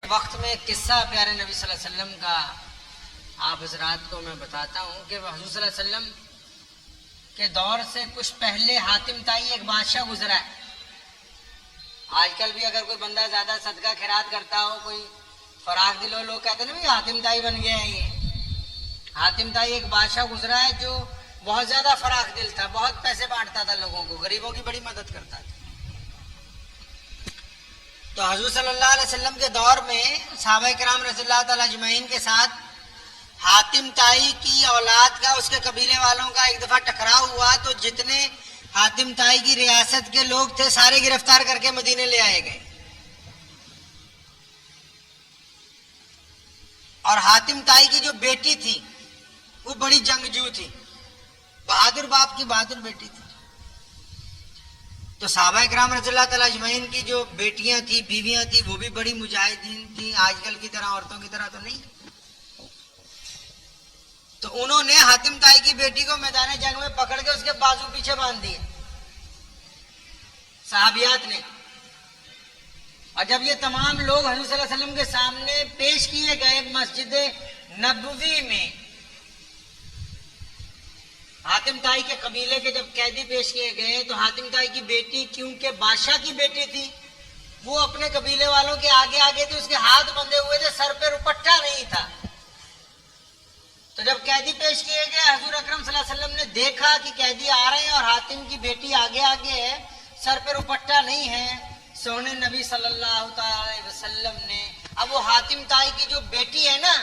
وقت میں ایک قصہ پیارے نبی صلی اللہ علیہ وسلم کا آپ حضرات کو میں بتاتا ہوں کہ حضور صلی اللہ علیہ وسلم کے دور سے کچھ پہلے حاتم تائی ایک بادشاہ گزرا ہے. آج کل بھی اگر کوئی بندہ زیادہ صدقہ خیرات کرتا ہو, کوئی فراخ دل ہو, لوگ کہتے ہیں نا حاتم تائی بن گیا ہے. یہ حاتم تائی ایک بادشاہ گزرا ہے جو بہت زیادہ فراخ دل تھا, بہت پیسے بانٹتا تھا لوگوں کو, غریبوں کی بڑی مدد کرتا تھا. تو حضور صلی اللہ علیہ وسلم کے دور میں صحابہ کرام رضی اللہ تعالی اجمعین کے ساتھ حاتم تائی کی اولاد کا, اس کے قبیلے والوں کا ایک دفعہ ٹکراؤ ہوا. تو جتنے حاتم تائی کی ریاست کے لوگ تھے سارے گرفتار کر کے مدینے لے آئے گئے. اور حاتم تائی کی جو بیٹی تھی وہ بڑی جنگجو تھی, بہادر باپ کی بہادر بیٹی تھی. تو صحابہ کرام رضی اللہ تعالی اجمعین کی جو بیٹیاں تھیں, بیویاں تھیں, وہ بھی بڑی مجاہدین تھیں, آج کل کی طرح عورتوں کی طرح تو نہیں. تو انہوں نے حاتم تائی کی بیٹی کو میدان جنگ میں پکڑ کے اس کے بازو پیچھے باندھ دیے صحابیات نے. اور جب یہ تمام لوگ حضور صلی اللہ علیہ وسلم کے سامنے پیش کیے گئے مسجد نبوی میں, حاتم تائی کے قبیلے کے جب قیدی پیش کیے گئے تو حاتم تائی کی بیٹی, کیونکہ بادشاہ کی بیٹی تھی, وہ اپنے قبیلے والوں کے آگے آگے تھی, اس کے ہاتھ بندھے ہوئے تھے, سر پہ دوپٹہ نہیں تھا. تو جب قیدی پیش کیے گئے, حضور اکرم صلی اللہ علیہ وسلم نے دیکھا کہ قیدی آ رہے ہیں اور حاتم کی بیٹی آگے آگے ہے, سر پہ دوپٹہ نہیں ہے. سونے نبی صلی اللہ تعالی وسلم نے اب وہ حاتم تائی کی جو بیٹی ہے نا,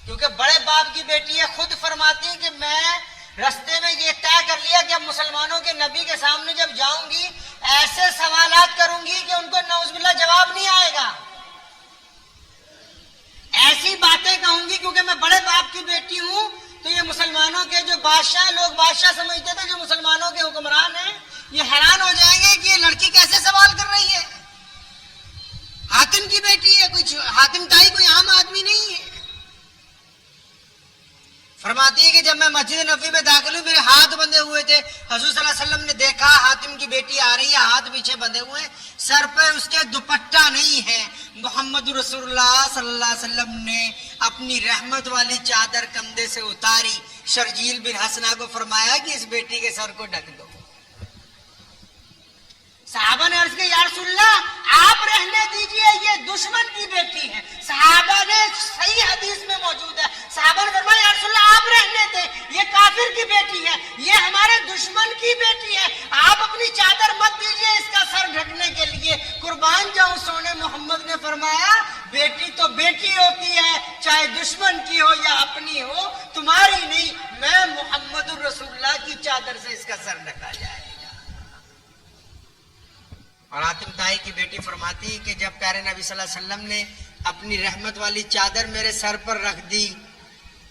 کیونکہ بڑے باپ کی بیٹی ہے, خود فرماتی ہے کہ میں رستے میں یہ طے کر لیا کہ اب مسلمانوں کے نبی کے سامنے جب جاؤں گی ایسے سوالات کروں گی کہ ان کو نعوذ باللہ جواب نہیں آئے گا, ایسی باتیں کہوں گی, کیونکہ میں بڑے باپ کی بیٹی ہوں. تو یہ مسلمانوں کے جو بادشاہ, لوگ بادشاہ سمجھتے تھے, جو مسلمانوں کے حکمران ہیں, یہ حیران ہو جائیں گے کہ یہ لڑکی کیسے سوال کر رہی ہے. حاتم کی بیٹی ہے, کوئی حاتم تائی کوئی عام آدمی نہیں ہے. فرماتی ہے کہ جب میں مسجد نبوی میں داخل ہوئی, میرے ہاتھ بندھے ہوئے تھے. حضور صلی اللہ علیہ وسلم نے دیکھا حاتم کی بیٹی آ رہی ہے, ہاتھ پیچھے بندھے ہوئے, سر پہ اس کے دوپٹہ نہیں ہے. محمد رسول اللہ صلی اللہ علیہ وسلم نے اپنی رحمت والی چادر کندھے سے اتاری, شرجیل بن حسنہ کو فرمایا کہ اس بیٹی کے سر کو ڈھک دو. صحابہ نے عرض کیا یا رسول اللہ آپ رہنے دیجئے, یہ دشمن کی بیٹی ہے. صحابہ نے, صحیح حدیث میں موجود ہے, صحابہ نے فرمایا یا رسول اللہ آپ رہنے دیں, یہ کافر کی بیٹی ہے, یہ ہمارے دشمن کی بیٹی ہے, آپ اپنی چادر مت دیجئے اس کا سر ڈھکنے کے لیے. قربان جاؤں سونے محمد نے فرمایا بیٹی تو بیٹی ہوتی ہے, چاہے دشمن کی ہو یا اپنی ہو, تمہاری نہیں. میں محمد رسول اللہ کی چادر سے اس کا سر ڈھکا جائے. اور حاتم تائی کی بیٹی فرماتی کہ جب پیارے نبی صلی اللہ علیہ وسلم نے اپنی رحمت والی چادر میرے سر پر رکھ دی,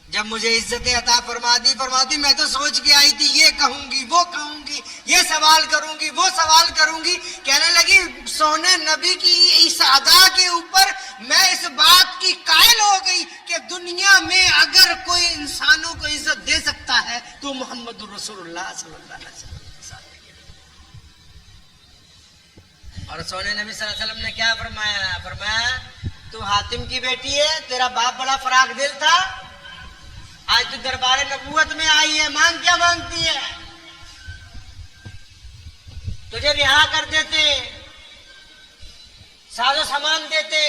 جب مجھے عزت عطا فرماتی میں تو سوچ کے آئی تھی یہ کہوں گی, وہ کہوں گی, یہ سوال کروں گی, وہ سوال کروں گی. کہنے لگی سونے نبی کی اس ادا کے اوپر میں اس بات کی قائل ہو گئی کہ دنیا میں اگر کوئی انسانوں کو عزت دے سکتا ہے تو محمد رسول اللہ صلی اللہ علیہ وسلم. اور سونے نبی صلی اللہ علیہ وسلم نے کیا فرمایا؟ فرمایا تو حاتم کی بیٹی ہے, تیرا باپ بڑا فراخ دل تھا, آج تو دربار نبوت میں آئی ہے, مانگ کیا مانگتی ہے؟ تجھے رہا کر دیتے, ساز و سامان دیتے,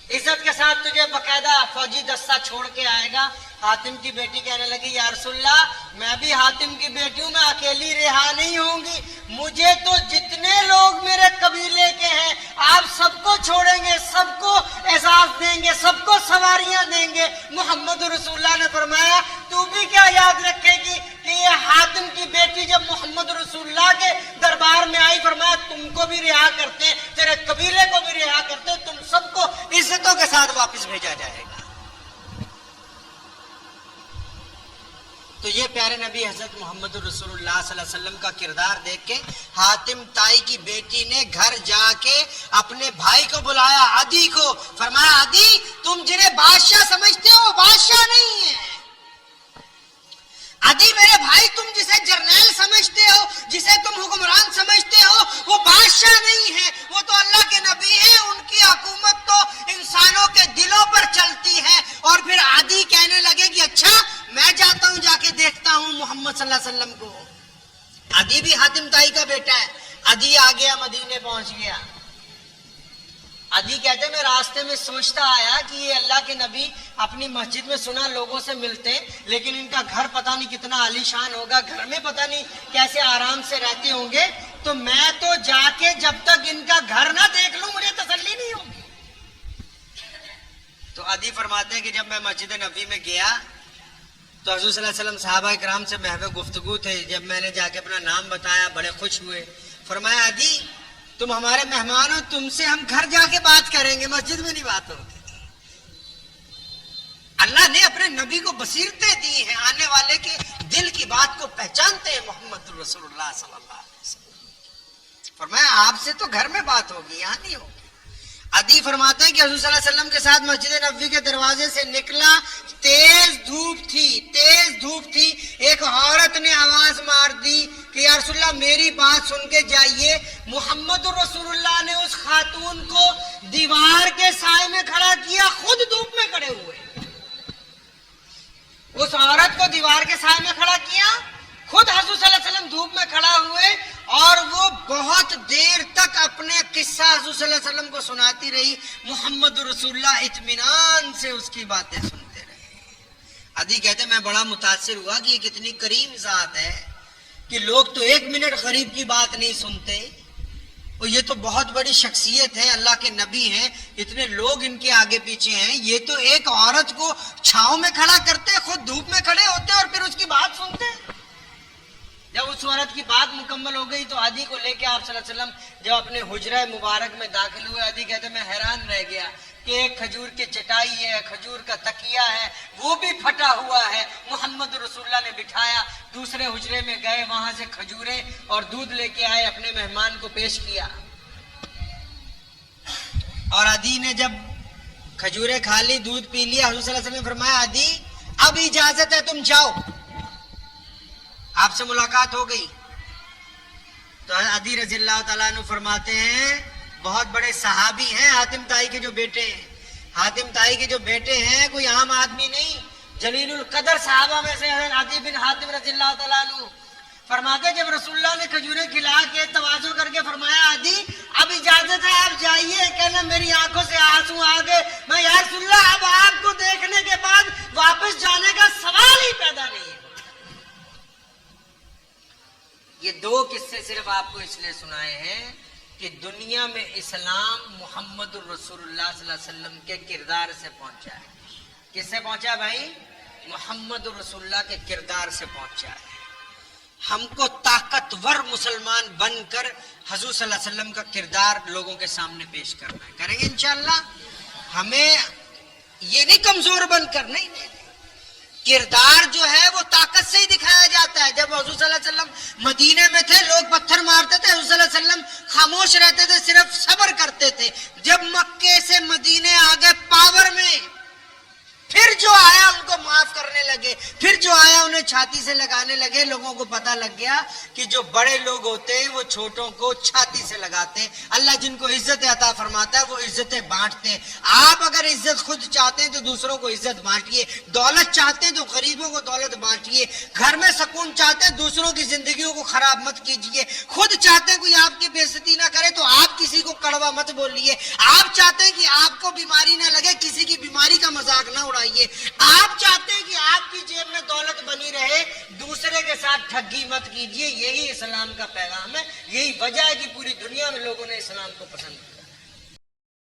عزت کے ساتھ تجھے باقاعدہ فوجی دستہ چھوڑ کے آئے گا. حاتم کی بیٹی کہنے لگی یا رسول اللہ میں بھی حاتم کی بیٹی ہوں, میں اکیلی رہا نہیں ہوں گی, مجھے تو جتنے لوگ میرے قبیلے کے ہیں آپ سب کو چھوڑیں گے, سب کو اعزاز دیں گے, سب کو سواریاں دیں گے. محمد رسول اللہ نے فرمایا تو بھی کیا یاد رکھے گی کہ یہ حاتم کی بیٹی جب محمد رسول اللہ کے دربار میں آئی, فرمایا تم کو بھی رہا کرتے, تیرے قبیلے کو بھی رہا کرتے, تم سب کو عزتوں کے ساتھ واپس بھیجا جائے گا. تو یہ پیارے نبی حضرت محمد رسول اللہ صلی اللہ علیہ وسلم کا کردار دیکھ کے حاتم تائی کی بیٹی نے گھر جا کے اپنے بھائی کو بلایا, عدی کو. فرمایا عدی تم جنہیں بادشاہ سمجھتے ہو بادشاہ نہیں ہے. عدی میرے بھائی تم جسے جرنیل سمجھتے ہو, جسے تم حکمران سمجھتے ہو, وہ بادشاہ نہیں ہے, وہ تو اللہ کے نبی ہیں, ان کی حکومت علیہ وسلم کو. عدی بھی حاتم طائی کا بیٹا ہے. عدی آ گیا, مدینے پہنچ گیا. عدی کہتے میں راستے میں سوچتا آیا کہ یہ اللہ کے نبی اپنی مسجد میں سنا لوگوں سے ملتے, لیکن ان کا گھر پتہ نہیں کتنا عالی شان ہوگا, گھر میں پتہ نہیں کیسے آرام سے رہتے ہوں گے, تو میں تو جا کے جب تک ان کا گھر نہ دیکھ لوں مجھے تسلی نہیں ہوگی. تو عدی فرماتے ہیں کہ جب میں مسجد نبی میں گیا تو حضور صلی اللہ علیہ وسلم صحابہ کرام سے محو گفتگو تھے. جب میں نے جا کے اپنا نام بتایا بڑے خوش ہوئے. فرمایا عدی تم ہمارے مہمان ہو, تم سے ہم گھر جا کے بات کریں گے, مسجد میں نہیں بات ہوتی. اللہ نے اپنے نبی کو بصیرتیں دی ہیں, آنے والے کے دل کی بات کو پہچانتے ہیں. محمد رسول اللہ صلی اللہ علیہ وسلم فرمایا آپ سے تو گھر میں بات ہوگی, یہاں نہیں ہوگی. عدی فرماتے ہیں کہ حضور صلی اللہ علیہ وسلم کے ساتھ مسجد نبوی کے دروازے سے نکلا, تیز دھوپ تھی. ایک عورت نے آواز مار دی کہ یا رسول اللہ میری بات سن کے جائیے. محمد رسول اللہ نے اس خاتون کو دیوار کے سائے میں کھڑا کیا, خود دھوپ میں کھڑے ہوئے. اس عورت کو دیوار کے سائے میں کھڑا کیا, خود حضور صلی اللہ علیہ وسلم دھوپ میں کھڑا ہوئے, اور وہ بہت دیر تک اپنے قصہ حضور صلی اللہ علیہ وسلم کو سناتی رہی. محمد رسول اللہ اطمینان سے اس کی باتیں سنتے رہے. عدی کہتے میں بڑا متاثر ہوا کہ یہ کتنی کریم ذات ہے کہ لوگ تو ایک منٹ غریب کی بات نہیں سنتے, اور یہ تو بہت بڑی شخصیت ہے, اللہ کے نبی ہیں, اتنے لوگ ان کے آگے پیچھے ہیں, یہ تو ایک عورت کو چھاؤں میں کھڑا کرتے, خود دھوپ میں کھڑے ہوتے اور پھر اس کی بات سنتے. جب اس عورت کی بات مکمل ہو گئی تو عدی کو لے کے آپ صلی اللہ علیہ وسلم جب اپنے حجرہ مبارک میں داخل ہوئے, عدی کہتے میں حیران رہ گیا کہ ایک کھجور کی چٹائی ہے, کھجور کا تکیہ ہے, وہ بھی پھٹا ہوا ہے. محمد رسول اللہ نے بٹھایا, دوسرے حجرے میں گئے, وہاں سے کھجوریں اور دودھ لے کے آئے, اپنے مہمان کو پیش کیا. اور عدی نے جب کھجوریں کھا لی, دودھ پی لیا, حضور صلی اللہ علیہ وسلم نے فرمایا عدی اب اجازت ہے تم جاؤ, آپ سے ملاقات ہو گئی. تو عدی رضی اللہ تعالیٰ عنہ فرماتے ہیں بہت بڑے صحابی ہیں حاتم طائی کے جو بیٹے ہیں. حاتم طائی کے جو بیٹے ہیں کوئی عام آدمی نہیں, جلیل القدر صحابہ میں سے عدی بن حاتم رضی اللہ تعالیٰ عنہ. فرماتے جب رسول اللہ نے کھجوریں کھلا کے تواضع کر کے فرمایا عدی اب اجازت ہے آپ جائیے, کہنا میری آنکھوں سے آنسو آ گئے, میں یا رسول اللہ اب آپ کو دیکھنے کے بعد واپس جانے کا سوال ہی پیدا نہیں ہے. یہ دو قصے صرف آپ کو اس لیے سنائے ہیں کہ دنیا میں اسلام محمد الرسول اللہ صلی اللہ علیہ وسلم کے کردار سے پہنچا ہے. کس سے پہنچا بھائی؟ محمد الرسول اللہ کے کردار سے پہنچا ہے. ہم کو طاقتور مسلمان بن کر حضور صلی اللہ علیہ وسلم کا کردار لوگوں کے سامنے پیش کرنا ہے. کریں گے انشاءاللہ. ہمیں یہ نہیں کمزور بن کر, نہیں, کردار جو ہے وہ طاقت سے ہی دکھایا جاتا ہے. جب حضور صلی اللہ علیہ وسلم مدینے میں تھے لوگ پتھر مارتے تھے, حضور صلی اللہ علیہ وسلم خاموش رہتے تھے, صرف صبر کرتے تھے. جب مکے سے مدینے آ گئے پاور میں, پھر جو آیا ان کو معاف کرنے لگے, پھر جو آیا انہیں چھاتی سے لگانے لگے. لوگوں کو پتہ لگ گیا کہ جو بڑے لوگ ہوتے ہیں وہ چھوٹوں کو چھاتی سے لگاتے ہیں. اللہ جن کو عزت عطا فرماتا ہے وہ عزتیں بانٹتے ہیں. آپ اگر عزت خود چاہتے ہیں تو دوسروں کو عزت بانٹیے, دولت چاہتے ہیں تو غریبوں کو دولت بانٹیے, گھر میں سکون چاہتے ہیں دوسروں کی زندگیوں کو خراب مت کیجیے, خود چاہتے ہیں کوئی آپ کی بے عزتی نہ کرے تو آپ کسی کو کڑوا مت بولیے, آپ چاہتے ہیں کہ آپ کو بیماری نہ لگے کسی کی بیماری کا مذاق نہ اڑائیے, آپ چاہتے ہیں کہ آپ کی جیب میں دولت بنی رہے دوسرے کے ساتھ ٹھگی مت کیجیے. یہی اسلام کا پیغام ہے, یہی وجہ ہے کہ پوری دنیا میں لوگوں نے اسلام کو پسند کیا.